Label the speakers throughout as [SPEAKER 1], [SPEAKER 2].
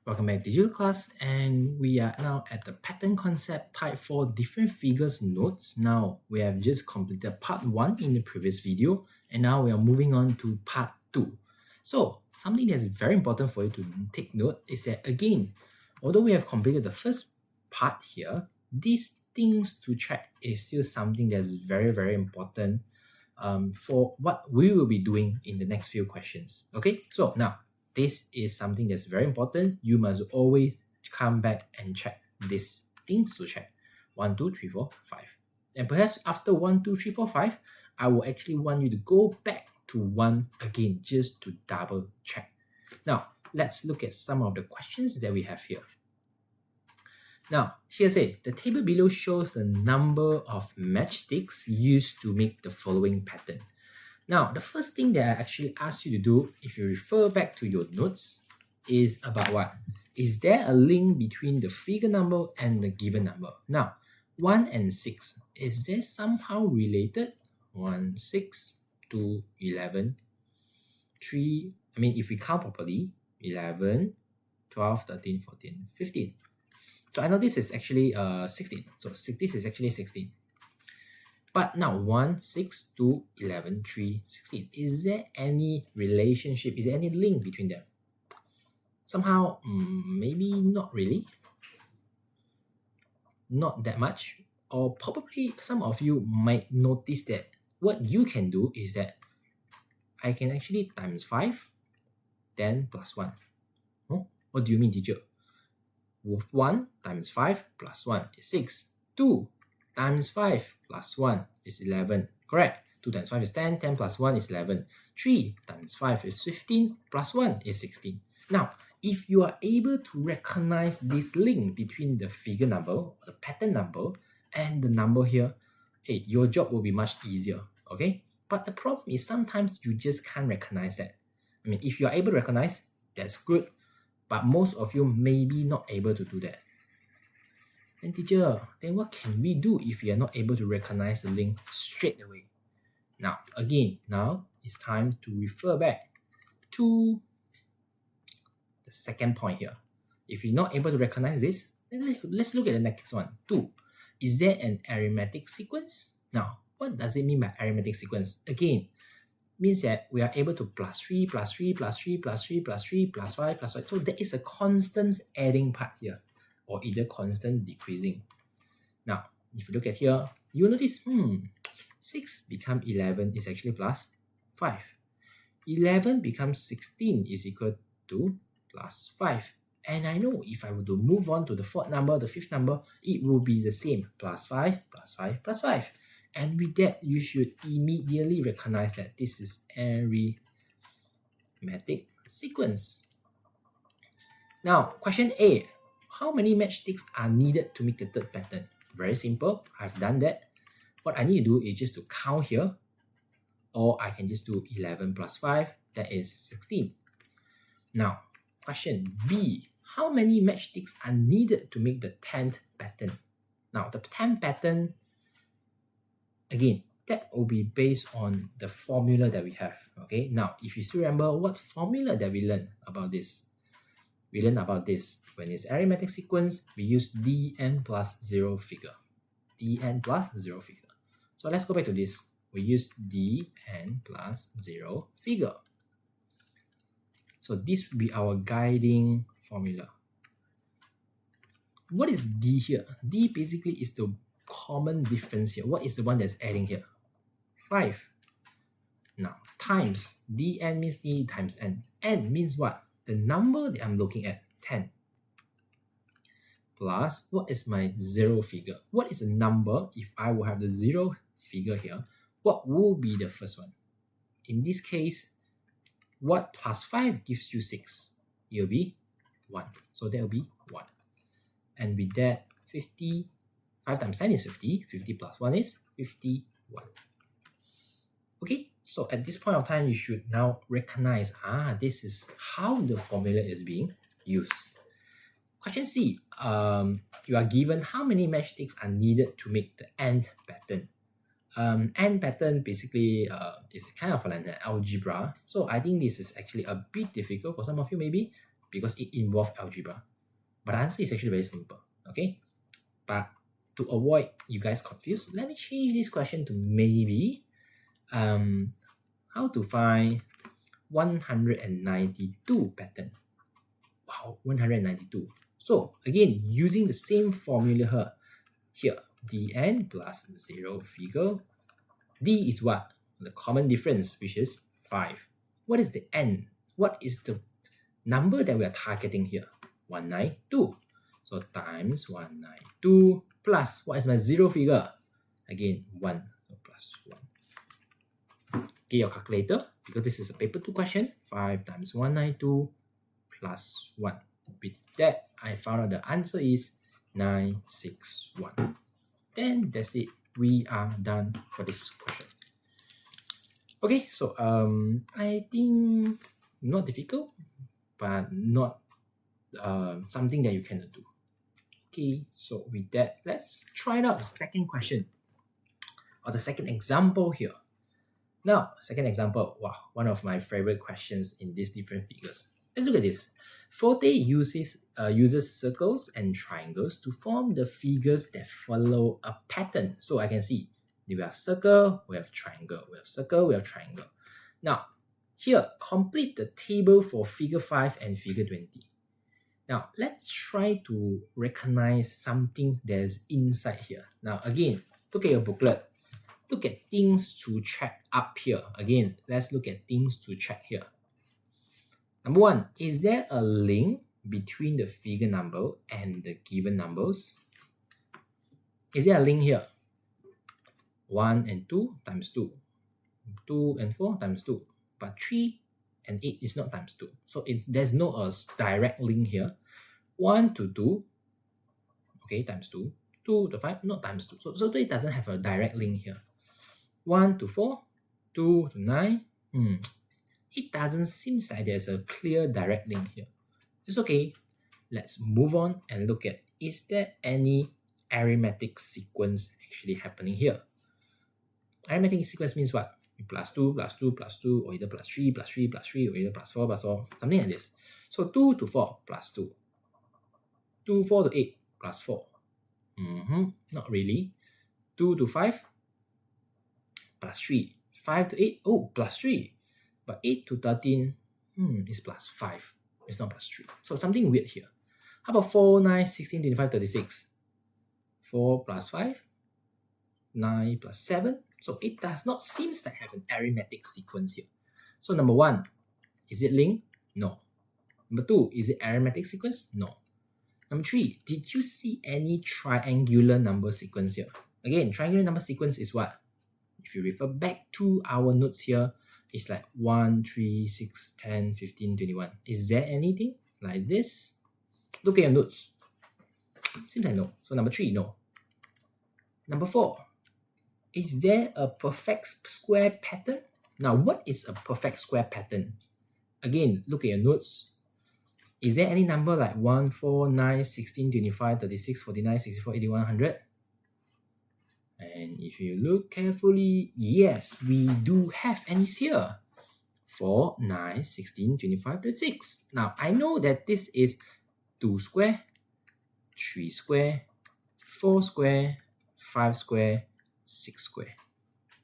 [SPEAKER 1] Welcome back to digital class, and we are now at the pattern concept type 4 different figures notes. Now we have just completed part 1 in the previous video, and now we are moving on to part 2. So something that's very important for you to take note is that, again, although we have completed the first part here, these things to check is still something that's very important for what we will be doing in the next few questions. Okay, so now this is something that's very important. You must always come back and check these things to check. 1, 2, 3, 4, 5. And perhaps after 1, 2, 3, 4, 5, I will actually want you to go back to 1 again just to double check. Now, let's look at some of the questions that we have here. Now, here say, the table below shows the number of matchsticks used to make the following pattern. Now, the first thing that I actually ask you to do, if you refer back to your notes, is about what? Is there a link between the figure number and the given number? Now, 1 and 6, is there somehow related? 1, 6, 2, 11, 3, if we count properly, 11, 12, 13, 14, 15. So I know this is actually 16. So this is actually 16. But now 1, 6, 2, 11, 3, 16. Is there any relationship? Is there any link between them? Somehow, maybe not really. Not that much. Or probably some of you might notice that what you can do is that I can actually times 5, 10 plus 1. Oh, what do you mean, teacher? 1 times 5 plus 1 is 6. 2 times 5 plus 1 is 11. Correct. 2 times 5 is 10. 10 plus 1 is 11. 3 times 5 is 15. Plus 1 is 16. Now, if you are able to recognize this link between the figure number, or the pattern number, and the number here, hey, your job will be much easier. Okay? But the problem is sometimes you just can't recognize that. If you are able to recognize, that's good. But most of you may be not able to do that. Then teacher, then what can we do if we are not able to recognize the link straight away? Now, again, now it's time to refer back to the second point here. If you're not able to recognize this, then let's look at the next one. 2. Is there an arithmetic sequence? Now, what does it mean by arithmetic sequence? Again, means that we are able to plus 3, plus 3, plus 3, plus 3, plus 3, plus 5, plus 5. So there is a constant adding part here, or either constant decreasing. Now, if you look at here, you will notice, 6 become 11 is actually plus 5. 11 becomes 16 is equal to plus 5. And I know if I were to move on to the fourth number, the fifth number, it will be the same, plus 5, plus 5, plus 5. And with that, you should immediately recognize that this is arithmetic sequence. Now, question A. How many matchsticks are needed to make the third pattern? Very simple. I've done that. What I need to do is just to count here, or I can just do 11 plus 5, that is 16. Now, question B. How many matchsticks are needed to make the 10th pattern? Now, the 10th pattern, again, that will be based on the formula that we have. Okay, now if you still remember what formula that we learned about this, we learned about this. When it's arithmetic sequence, we use dn plus 0 figure. dn plus 0 figure. So let's go back to this. We use dn plus 0 figure. So this will be our guiding formula. What is d here? D basically is the common difference here. What is the one that's adding here? 5. Now, times. dn means d times n. N means what? The number that I'm looking at, 10. Plus, what is my 0 figure? What is a number if I will have the 0 figure here? What will be the first one? In this case, what plus 5 gives you 6? It will be 1. So that will be 1. And with that, 50, 5 times 10 is 50. 50 plus 1 is 51. Okay, so at this point of time, you should now recognize, this is how the formula is being used. Question C, you are given how many matchsticks are needed to make the nth pattern. Nth pattern basically is kind of like an algebra. So I think this is actually a bit difficult for some of you maybe. because it involves algebra. But the answer is actually very simple, okay? But to avoid you guys confused, let me change this question to maybe how to find 192 pattern. Wow, 192. So again, using the same formula here, dn plus 0 figure. D is what? The common difference, which is 5. What is the n? What is the number that we are targeting here? 192. So times 192 plus, what is my 0 figure? Again, 1. So plus 1. Get your calculator, because this is a paper 2 question. 5 times 192 plus 1. With that, I found out the answer is 961. Then that's it. We are done for this question. Okay, so I think not difficult, but not something that you cannot do. Okay, so with that, let's try out the second question or the second example here. Now, second example, wow, one of my favorite questions in these different figures. Let's look at this. Forte uses circles and triangles to form the figures that follow a pattern. So I can see we have circle, we have triangle, we have circle, we have triangle. Now, here, complete the table for figure 5 and figure 20. Now, let's try to recognize something that's inside here. Now, again, look at your booklet. Look at things to check up here. Again, let's look at things to check here. Number 1, is there a link between the figure number and the given numbers? Is there a link here? 1 and 2 times 2. 2 and 4 times 2. But 3 and 8 is not times 2. So there's no direct link here. 1 to 2, okay, times 2. 2 to 5, not times 2. So it doesn't have a direct link here. 1 to 4, 2 to 9. It doesn't seem like there's a clear direct link here. It's okay. Let's move on and look at, is there any arithmetic sequence actually happening here? Arithmetic sequence means what? Plus 2, plus 2, plus 2, or either plus 3, plus 3, plus 3, or either plus 4, plus 4, something like this. So 2 to 4, plus 2. 2, 4 to 8, plus 4. Not really. 2 to 5, plus 3. 5 to 8, oh, plus 3. But 8 to 13, is plus 5. It's not plus 3. So something weird here. How about 4, 9, 16, 25, 36? 4 plus 5, 9 plus 7. So it does not seem to have an arithmetic sequence here. So number 1, is it linked? No. Number 2, is it arithmetic sequence? No. Number 3, did you see any triangular number sequence here? Again, triangular number sequence is what? If you refer back to our notes here, it's like 1, 3, 6, 10, 15, 21. Is there anything like this? Look at your notes. Seems like no. So number 3, no. Number 4, is there a perfect square pattern? Now, what is a perfect square pattern? Again, look at your notes. Is there any number like 1, 4, 9, 16, 25, 36, 49, 64, 81, 100? And if you look carefully, yes, we do have any's here. 4, 9, 16, 25, 36. Now, I know that this is 2 square, 3 square, 4 square, 5 square, 6 square.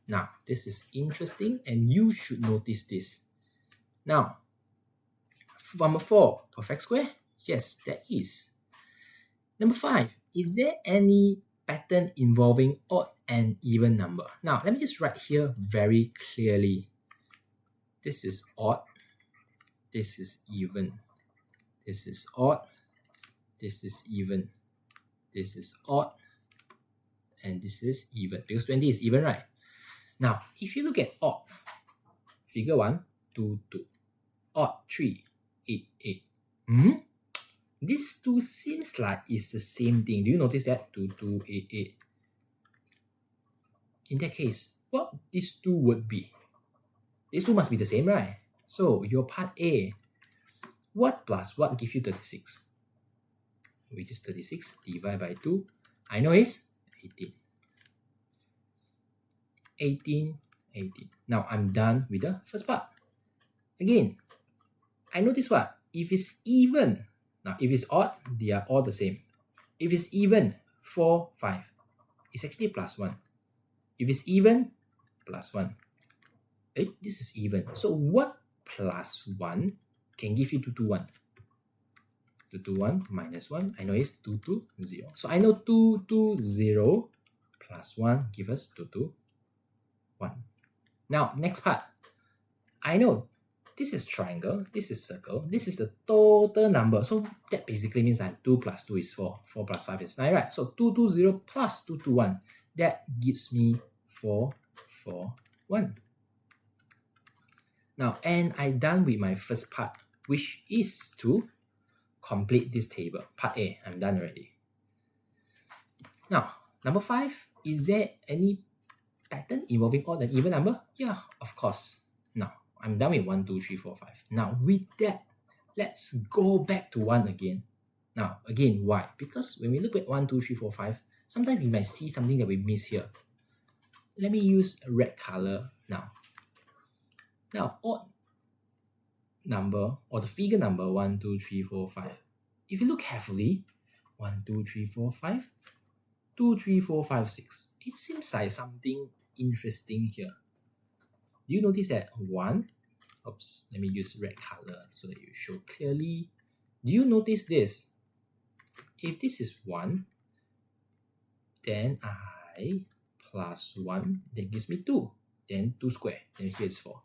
[SPEAKER 1] Now, this is interesting and you should notice this. Now, number 4, perfect square? Yes, there is. Number 5, is there any pattern involving odd and even number? Now, let me just write here very clearly. This is odd. This is even. This is odd. This is even. This is odd. And this is even. Because 20 is even, right? Now, if you look at odd, figure 1, 2, 2. Odd, 3, 8, 8. These two seems like it's the same thing. Do you notice that? 2, 2, 8, 8. In that case, what these two would be? These two must be the same, right? So your part A, what plus what give you 36? Which is 36 divided by 2. I know it's 18. 18, 18. Now I'm done with the first part. Again, I notice what? if it's even, now if it's odd, they are all the same. If it's even, 4, 5, it's actually plus 1. If it's even, plus 1. This is even. So what plus 1 can give you 2, 2, 1? 2, 2, 1 minus 1, I know it's 2, 2, 0. So I know 2, 2, 0 plus 1 give us 2, 2, 1. Now, next part. I know this is triangle, this is circle, this is the total number. So that basically means I have 2 plus 2 is 4. 4 plus 5 is 9, right? So 2, 2, 0 plus 2, 2, 1. That gives me 4, 4, 1. Now, and I'm done with my first part, which is to complete this table. Part A, I'm done already. Now, number 5, is there any pattern involving odd and even number? Yeah, of course. Now, I'm done with 1, 2, 3, 4, 5. Now, with that, let's go back to 1 again. Now, again, why? Because when we look at 1, 2, 3, 4, 5, sometimes we might see something that we miss here. Let me use a red color now. Now, odd number or the figure number 1, 2, 3, 4, 5. If you look carefully, 1, 2, 3, 4, 5, 2, 3, 4, 5, 6. It seems like something interesting here. Do you notice that 1? Oops, let me use red color so that you show clearly. Do you notice this? If this is 1, then I plus 1, that gives me 2. Then 2 square, then here is 4.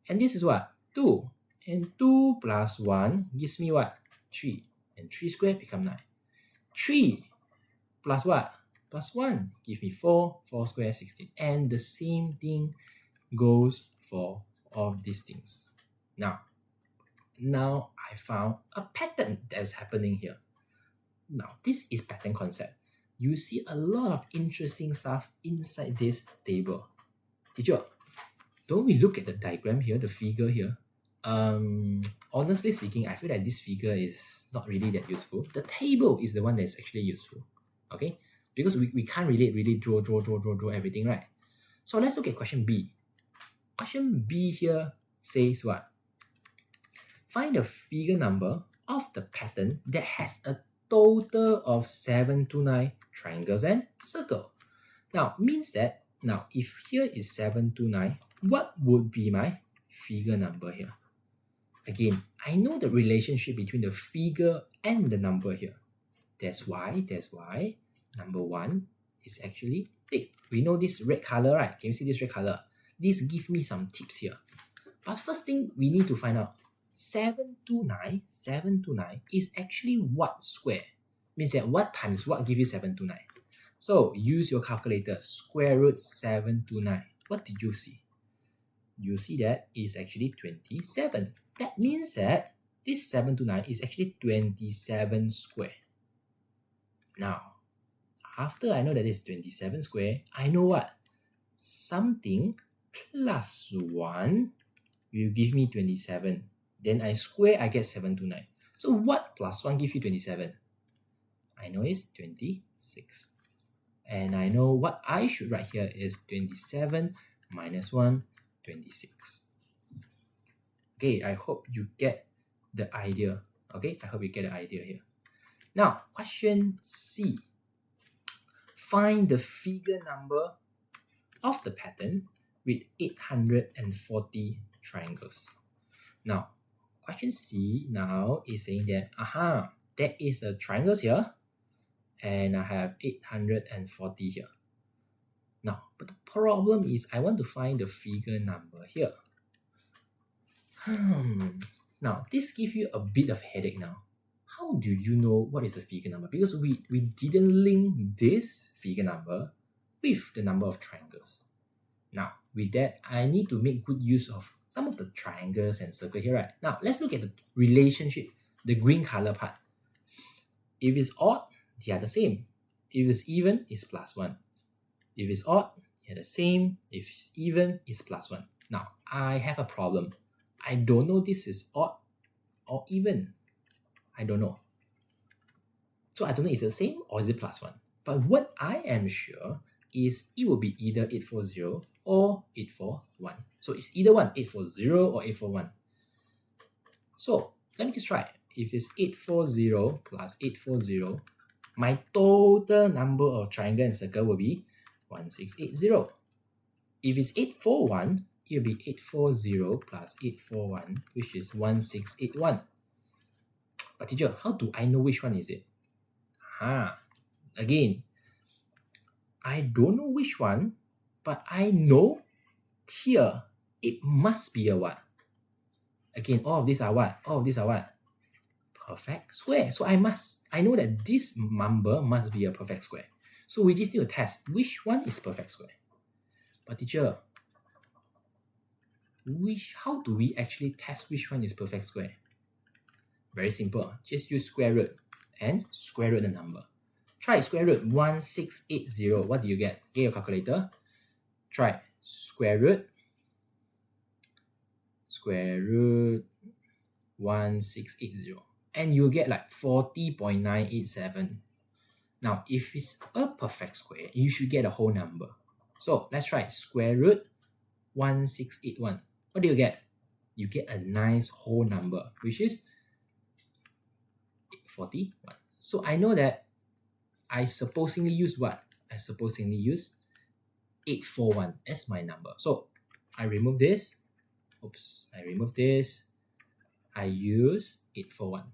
[SPEAKER 1] And this is what? 2. And 2 plus 1 gives me what? 3. And 3 square become 9. 3 plus what? Plus 1 give me 4. 4 square, 16. And the same thing goes for all of these things. Now I found a pattern that's happening here. Now, this is pattern concept. You see a lot of interesting stuff inside this table. Teacher, don't we look at the diagram here, the figure here? Honestly speaking, I feel that this figure is not really that useful. The table is the one that's actually useful. Okay? Because we can't really draw everything, right? So let's look at question B. Question B here says what? Find the figure number of the pattern that has a total of 7 to 9 triangles and circle. Now, means that, now if here is 7 to 9, what would be my figure number here? Again, I know the relationship between the figure and the number here. That's why number 1 is actually tick. We know this red color, right? Can you see this red color? This gives me some tips here. But first thing we need to find out, 7 to 9 is actually what square? Means that what times what gives you 7 to 9? So use your calculator, square root 7 to 9. What did you see? You see that is actually 27. That means that this 7 to 9 is actually 27 square. Now, after I know that it's 27 square, I know what? Something plus 1 will give me 27. Then I square, I get 7 to 9. So what plus 1 gives you 27? I know it's 26. And I know what I should write here is 27 minus 1, 26. Okay, I hope you get the idea. Okay, I hope you get the idea here. Now, question C. Find the figure number of the pattern with 840 triangles. Now, question C now is saying that, there is a triangles here, and I have 840 here. Now, but the problem is I want to find the figure number here. Now, this gives you a bit of headache now. How do you know what is the figure number? Because we didn't link this figure number with the number of triangles. Now, with that, I need to make good use of some of the triangles and circle here, right? Now, let's look at the relationship, the green color part. If it's odd, they are the same. If it's even, it's plus 1. If it's odd, they are the same. If it's even, it's plus 1. Now, I have a problem. I don't know this is odd or even. I don't know. So I don't know is it the same or is it plus 1. But what I am sure is it will be either 840 or 841. So it's either one, 840 or 841. So let me just try. If it's 840 plus 840, my total number of triangle and circle will be 1680. If it's 841, it'll be 840 plus 841, which is 1681. But teacher, how do I know which one is it? Again, I don't know which one, but I know here it must be a what? Again, all of these are what? All of these are what? Perfect square. So I know that this number must be a perfect square. So we just need to test which one is perfect square. But teacher, how do we actually test which one is perfect square? Very simple. Just use square root and square root the number. Try square root 1680. What do you get? Get your calculator. Try square root 1680. And you'll get like 40.987. Now, if it's a perfect square, you should get a whole number. So let's try square root 1681. What do you get? You get a nice whole number, which is 41. So I know that I supposedly use what? I supposedly use 841 as my number. So I remove this. I remove this. I use 841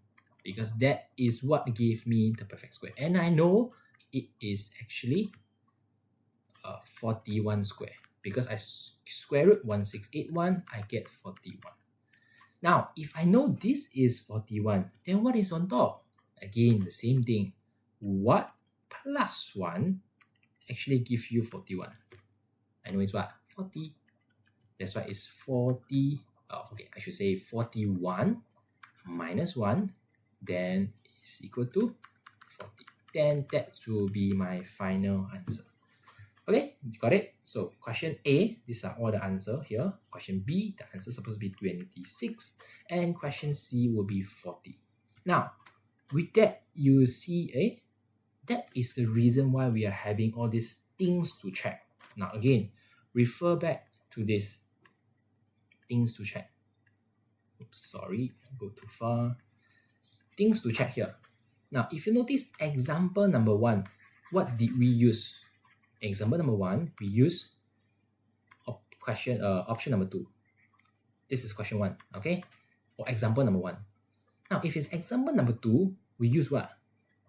[SPEAKER 1] because that is what gave me the perfect square. And I know it is actually 41 square because I square root 1681, I get 41. Now, if I know this is 41, then what is on top? Again, the same thing. What plus 1 actually give you 41? I know it's what? 40. That's why it's 40. I should say 41 minus 1, then is equal to 40. Then that will be my final answer. Okay, you got it? So question A, these are all the answer here. Question B, the answer is supposed to be 26. And question C will be 40. Now, with that, you see, that is the reason why we are having all these things to check. Now, again, refer back to this things to check. Oops, sorry, go too far. Things to check here. Now, if you notice example number 1, what did we use? Example number 1, we use option number 2. This is question 1, okay? Or example number 1. Now, if it's example number 2, we use what?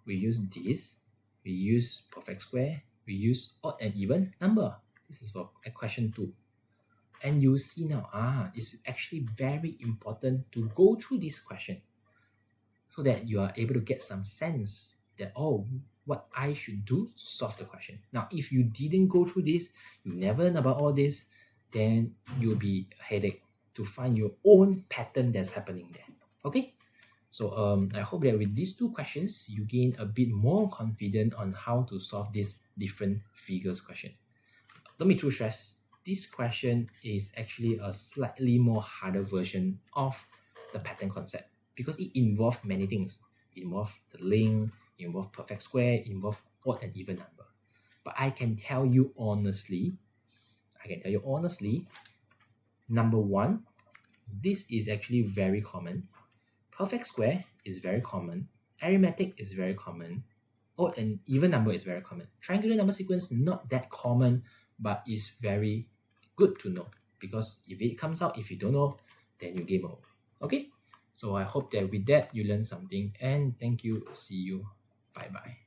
[SPEAKER 1] We use this. We use perfect square. We use odd and even number. This is for question 2. And you see now, it's actually very important to go through this question so that you are able to get some sense that, what I should do to solve the question. Now, if you didn't go through this, you never learn about all this, then you'll be a headache to find your own pattern that's happening there. Okay? So I hope that with these 2 questions, you gain a bit more confident on how to solve this different figures question. Let me too stress, this question is actually a slightly more harder version of the pattern concept because it involves many things. It involves the link, it involves perfect square, it involves odd and even number. But I can tell you honestly, number 1, this is actually very common. Perfect square is very common. Arithmetic is very common. Odd and even number is very common. Triangular number sequence, not that common, but is very good to know because if it comes out, if you don't know, then you game over. Okay? So I hope that with that, you learn something and thank you. See you. Bye-bye.